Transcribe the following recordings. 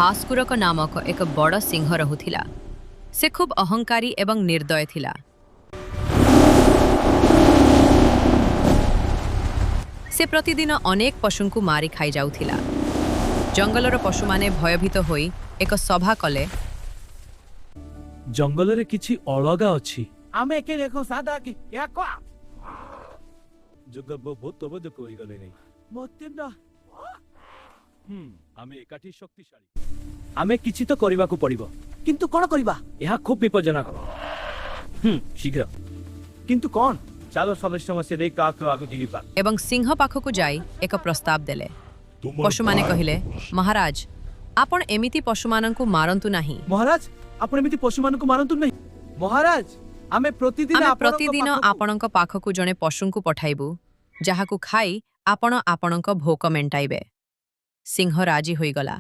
भास्कुरक नामक एक बड़ सिंह रहुथिला। से खूब अहंकारी एवं निर्दय थिला। से प्रतिदिन अनेक पशुंकु मारी खाई जाउथिला। जंगलर पशु माने भयभीत होई एक सभा कले। जंगल रे किछि अलगा अछि। आमे के देखो सादा की या को जग बहुत तब जक होई गले नै मोते न आमे एकाठी शक्तिशाली। आमे किछि तो करिबाकू पड़िबो। किंतु कोन करबा यह खूब विपज्जनक। शीघ्र। किंतु कोन चालो समस्या समस्या दे का आगु जीवा एवं सिंह पाखकु जाई एक प्रस्ताव देले। पशु माने कहिले, महाराज आपण एमिति पशु माननकु मारंतु नाही। महाराज आपण एमिति पशु मानकु मारंतु नहीं। महाराज आमे प्रतिदिन आपणक पाखकु जणे पशुंकु पठाइबु जाहाकु खाई आपण आपणक भोक मेंटाइबे। सिंह राजी होई गला।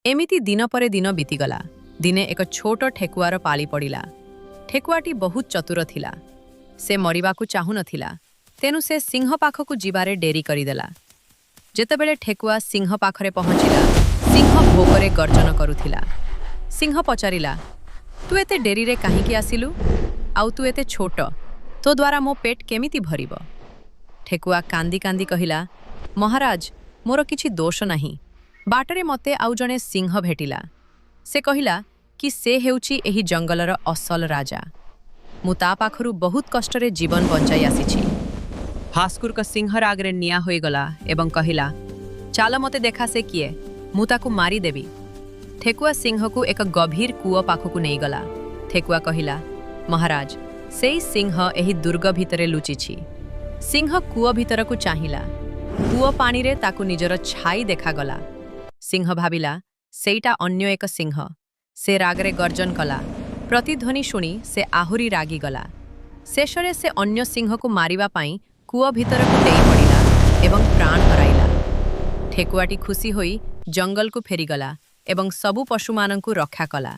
एमिति दिन परे दिन बीतीगला। दिने एक छोट ठेकुआर पाली पड़िला। ठेकुआटी बहुत चतुर थिला। से मरिबाकू चाहू नथिला। तेनु से सिंह पाखकु जिबारे डेरी करिदेला। जेतेबेले ठेकुआ सिंह पाखरे पहुंचिला, सिंह भोकरे गर्जन करुथिला। सिंह पचारिला, तू एते डेरी रे काहीकि आसिलु? आउ तू एते छोट, तो द्वारा मो पेट केमिति भरिब? ठेकुआ कांदी कांदी कहिला, महाराज मोर किछि दोष नाही। बाटरे मते आउ जणे सिंह भेटिला। से कहिला कि से हेउची एही जंगलर असल राजा। मु ता पाखरु बहुत कष्टरे जीवन बंचाई आसीछि। भास्कुरक सिंह रागरे निया होई गला एवं कहिला, चाल मते देखा से किए, मु ताकु मारी देबी। ठेकुआ सिंह को एक गभीर कूओ पाखकु नहीं गला। ठेकुआ कहिला, महाराज सेई सिंह एही दुर्ग भितरे लुचिछि। सिंह कूओ भितरकु चाहिला। कूओ पानी रे ताकु निजर छाई देखा गला। सिंह भाबिला सेईटा अन्य एक सिंह। से रागरे गर्जन कला। प्रतिध्वनि शुणी से आहुरी रागी गला। शेषरे से अन्य सिंह को मारिबा पाई कूओ भितरकु डेई पड़िला एवं प्राण हराइला। ठेकुआटी खुशी होई जंगल को फेरीगला एवं सबु पशुमानंकु रक्षा कला।